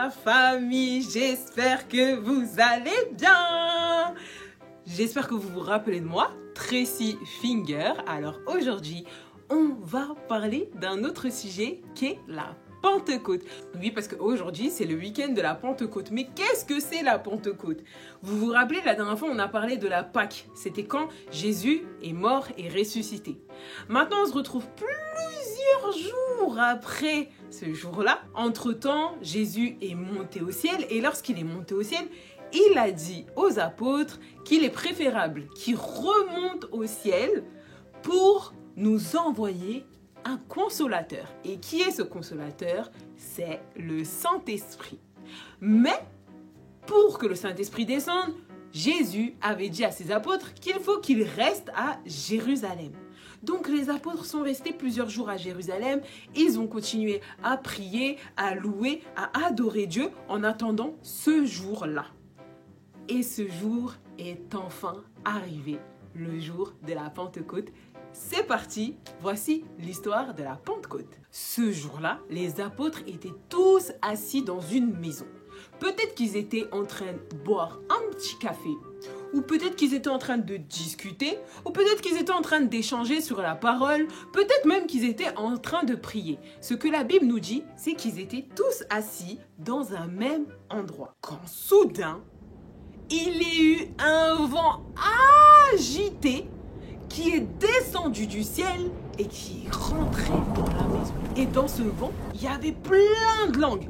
la famille, j'espère que vous allez bien. J'espère que vous vous rappelez de moi, Tracy Finger. Alors aujourd'hui, on va parler d'un autre sujet qui est la Pentecôte. Oui, parce qu'aujourd'hui, c'est le week-end de la Pentecôte. Mais qu'est-ce que c'est la Pentecôte? Vous vous rappelez, la dernière fois, on a parlé de la Pâque. C'était quand Jésus est mort et ressuscité. Maintenant, on se retrouve plusieurs jours après ce jour-là. Entre-temps, Jésus est monté au ciel. Et lorsqu'il est monté au ciel, il a dit aux apôtres qu'il est préférable qu'il remonte au ciel pour nous envoyer un consolateur. Et qui est ce consolateur? C'est le Saint-Esprit. Mais pour que le Saint-Esprit descende, Jésus avait dit à ses apôtres qu'il faut qu'ils restent à Jérusalem. Donc les apôtres sont restés plusieurs jours à Jérusalem. Ils ont continué à prier, à louer, à adorer Dieu en attendant ce jour-là. Et ce jour est enfin arrivé, le jour de la Pentecôte. C'est parti, voici l'histoire de la Pentecôte. Ce jour-là, les apôtres étaient tous assis dans une maison. Peut-être qu'ils étaient en train de boire un petit café, ou peut-être qu'ils étaient en train de discuter, ou peut-être qu'ils étaient en train d'échanger sur la parole, peut-être même qu'ils étaient en train de prier. Ce que la Bible nous dit, c'est qu'ils étaient tous assis dans un même endroit. Quand soudain, il y a eu un vent agité qui est descendu du ciel et qui est rentré dans la maison. Et dans ce vent, il y avait plein de langues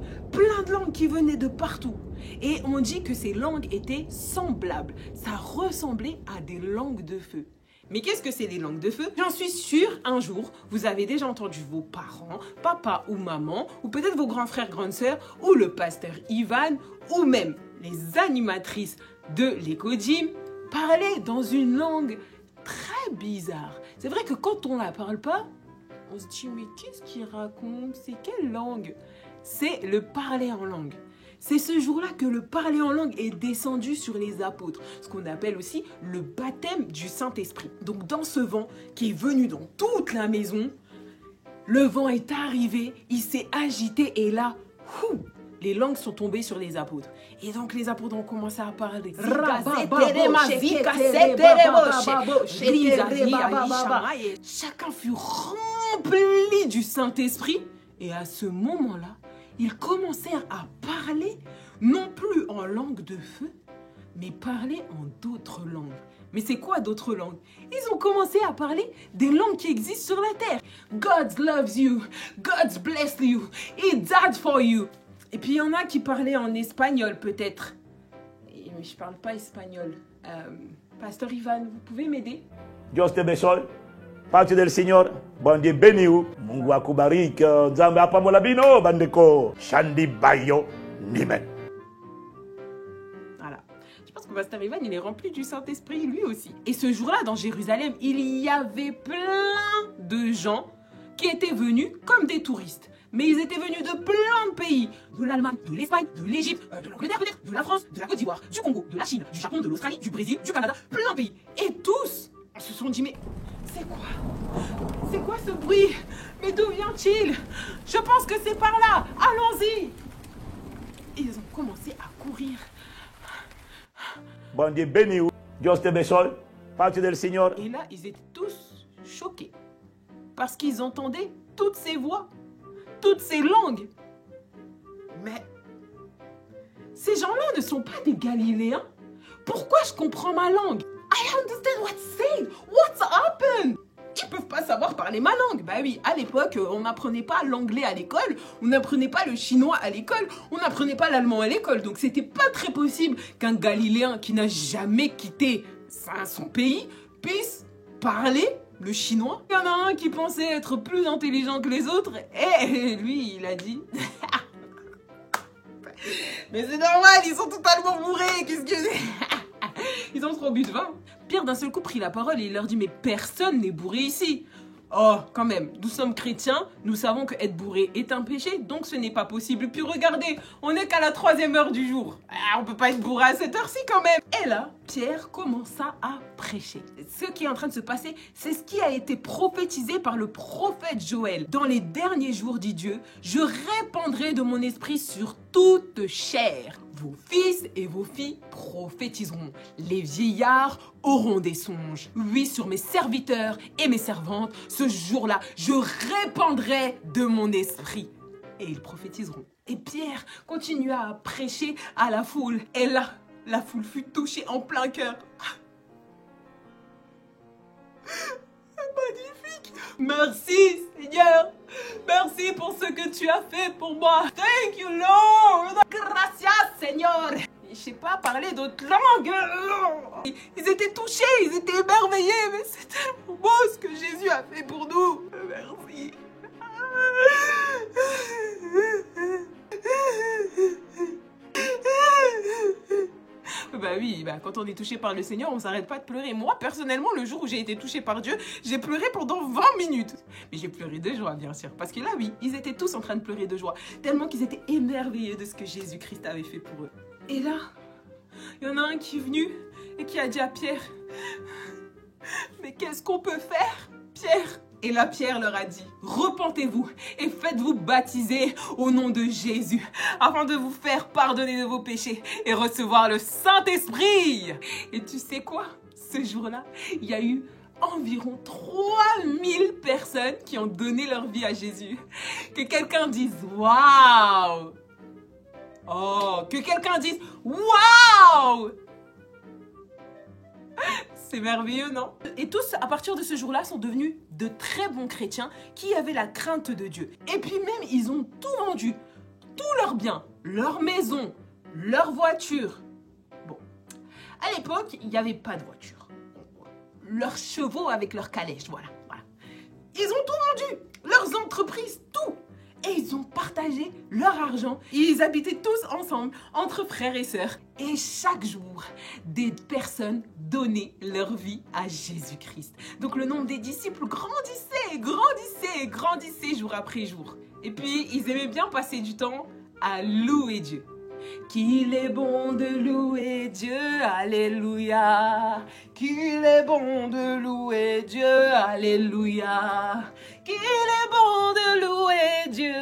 qui venaient de partout. Et on dit que ces langues étaient semblables. Ça ressemblait à des langues de feu. Mais qu'est-ce que c'est les langues de feu? J'en suis sûre, un jour, vous avez déjà entendu vos parents, papa ou maman, ou peut-être vos grands frères, grandes sœurs, ou le pasteur Ivan, ou même les animatrices de l'Éco-Gym parler dans une langue très bizarre. C'est vrai que quand on ne la parle pas, on se dit mais qu'est-ce qu'il raconte? C'est quelle langue? C'est le parler en langue. C'est ce jour-là que le parler en langue est descendu sur les apôtres, ce qu'on appelle aussi le baptême du Saint-Esprit. Donc dans ce vent qui est venu dans toute la maison, le vent est arrivé, il s'est agité et là, les langues sont tombées sur les apôtres. Et donc les apôtres ont commencé à parler. Chacun fut rempli du Saint-Esprit. Et à ce moment-là, ils commencèrent à parler, non plus en langue de feu, mais parler en d'autres langues. Mais c'est quoi d'autres langues? Ils ont commencé à parler des langues qui existent sur la terre. God loves you, God bless you, He died for you. Et puis il y en a qui parlaient en espagnol peut-être. Mais je parle pas espagnol. Pasteur Ivan, vous pouvez m'aider? Dios te bendiga. Paz del Señor, bon Dieu béni-vous. Mungu akubariki. Nzambe apamola bino bandeko. Shandi bayo nimen. Voilà. Je pense que Pasteur Ivan, il est rempli du Saint-Esprit lui aussi. Et ce jour-là, dans Jérusalem, il y avait plein de gens qui étaient venus comme des touristes. Mais ils étaient venus de plein de pays. De l'Allemagne, de l'Espagne, de l'Égypte, de l'Angleterre peut-être, de la France, de la Côte d'Ivoire, du Congo, de la Chine, du Japon, de l'Australie, du Brésil, du Canada, plein de pays. Et tous se sont dit, mais c'est quoi? C'est quoi ce bruit? Mais d'où vient-il? Je pense que c'est par là. Allons-y. Et ils ont commencé à courir. Bon Dieu béni-vous. Dios te bendiga. Paz del Señor. Et là, ils étaient tous choqués. Parce qu'ils entendaient toutes ces voix. Toutes ces langues. Mais ces gens-là ne sont pas des Galiléens. Pourquoi je comprends ma langue? I understand what's said. What's happened? Ils peuvent pas savoir parler ma langue. Bah oui, à l'époque, on n'apprenait pas l'anglais à l'école, on n'apprenait pas le chinois à l'école, on n'apprenait pas l'allemand à l'école. Donc c'était pas très possible qu'un Galiléen qui n'a jamais quitté son pays puisse parler le chinois. Il y en a un qui pensait être plus intelligent que les autres et lui, il a dit mais c'est normal, ils sont totalement bourrés, qu'est-ce que c'est? Ils ont trop bu de vin. Pierre d'un seul coup prit la parole et il leur dit mais personne n'est bourré ici. Oh, quand même, nous sommes chrétiens, nous savons que être bourré est un péché, donc ce n'est pas possible. Puis regardez, on n'est qu'à la 3e heure du jour. Ah, on peut pas être bourré à cette heure-ci quand même. Et là, Pierre commença à prêcher. Ce qui est en train de se passer, c'est ce qui a été prophétisé par le prophète Joël. Dans les derniers jours, dit Dieu, je répandrai de mon esprit sur toute chair. Vos fils et vos filles prophétiseront. Les vieillards auront des songes. Oui, sur mes serviteurs et mes servantes, ce jour-là, je répandrai de mon esprit. Et ils prophétiseront. Et Pierre continua à prêcher à la foule. Et là, la foule fut touchée en plein cœur. Magnifique. Merci, Seigneur. Merci pour ce que tu as fait pour moi. Thank you, Lord. Gracias, Seigneur. Je sais pas parler d'autres langues. Ils étaient touchés, ils étaient émerveillés. Mais c'est tellement beau ce que Jésus a fait pour nous. Merci. Bah oui, quand on est touché par le Seigneur, on ne s'arrête pas de pleurer. Moi, personnellement, le jour où j'ai été touchée par Dieu, j'ai pleuré pendant 20 minutes. Mais j'ai pleuré de joie, bien sûr. Parce que là, oui, ils étaient tous en train de pleurer de joie. Tellement qu'ils étaient émerveillés de ce que Jésus-Christ avait fait pour eux. Et là, il y en a un qui est venu et qui a dit à Pierre, « Mais qu'est-ce qu'on peut faire, Pierre ?» Et là, Pierre leur a dit, repentez-vous et faites-vous baptiser au nom de Jésus, afin de vous faire pardonner de vos péchés et recevoir le Saint-Esprit. Et tu sais quoi? Ce jour-là, il y a eu environ 3000 personnes qui ont donné leur vie à Jésus. Que quelqu'un dise, waouh! Oh, que quelqu'un dise, waouh! C'est merveilleux, non? Et tous, à partir de ce jour-là, sont devenus de très bons chrétiens qui avaient la crainte de Dieu. Et puis même, ils ont tout vendu, tous leurs biens, leur maison, leur voiture. Bon, à l'époque, il n'y avait pas de voiture. Leurs chevaux avec leurs calèches, voilà. Ils ont tout vendu, leurs entreprises, tout. Et ils ont partagé leur argent. Ils habitaient tous ensemble, entre frères et sœurs. Et chaque jour, des personnes donnaient leur vie à Jésus-Christ. Donc le nombre des disciples grandissait jour après jour. Et puis, ils aimaient bien passer du temps à louer Dieu. Qu'il est bon de louer Dieu, alléluia. Qu'il est bon de louer Dieu, alléluia. Qu'il est bon de louer Dieu,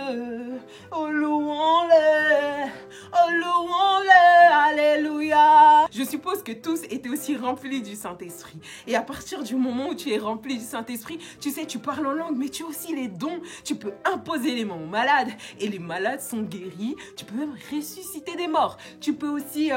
oh louons-le, alléluia. Je suppose que tous étaient aussi remplis du Saint-Esprit. Et à partir du moment où tu es rempli du Saint-Esprit, tu sais, tu parles en langue, mais tu as aussi les dons. Tu peux imposer les mains aux malades et les malades sont guéris. Tu peux même ressusciter des morts. Tu peux aussi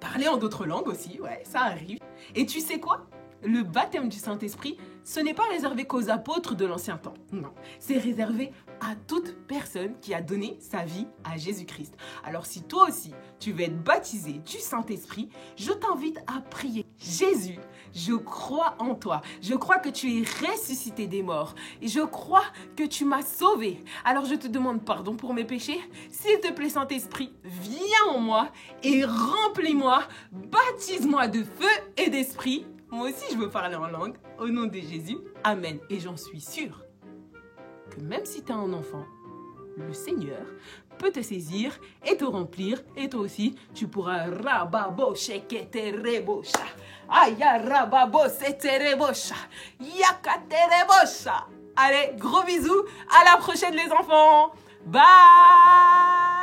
parler en d'autres langues aussi, ouais, ça arrive. Et tu sais quoi? Le baptême du Saint-Esprit, ce n'est pas réservé qu'aux apôtres de l'ancien temps. Non, c'est réservé à toute personne qui a donné sa vie à Jésus-Christ. Alors si toi aussi, tu veux être baptisé du Saint-Esprit, je t'invite à prier. Jésus, je crois en toi. Je crois que tu es ressuscité des morts. Et je crois que tu m'as sauvé. Alors je te demande pardon pour mes péchés. S'il te plaît, Saint-Esprit, viens en moi et remplis-moi. Baptise-moi de feu et d'esprit. Moi aussi, je veux parler en langue. Au nom de Jésus, Amen. Et j'en suis sûre que même si tu es un enfant, le Seigneur peut te saisir et te remplir. Et toi aussi, tu pourras rababo sheketerebosha. Aya rababo seterebosha. Yakaterebosha. Allez, gros bisous. À la prochaine les enfants. Bye.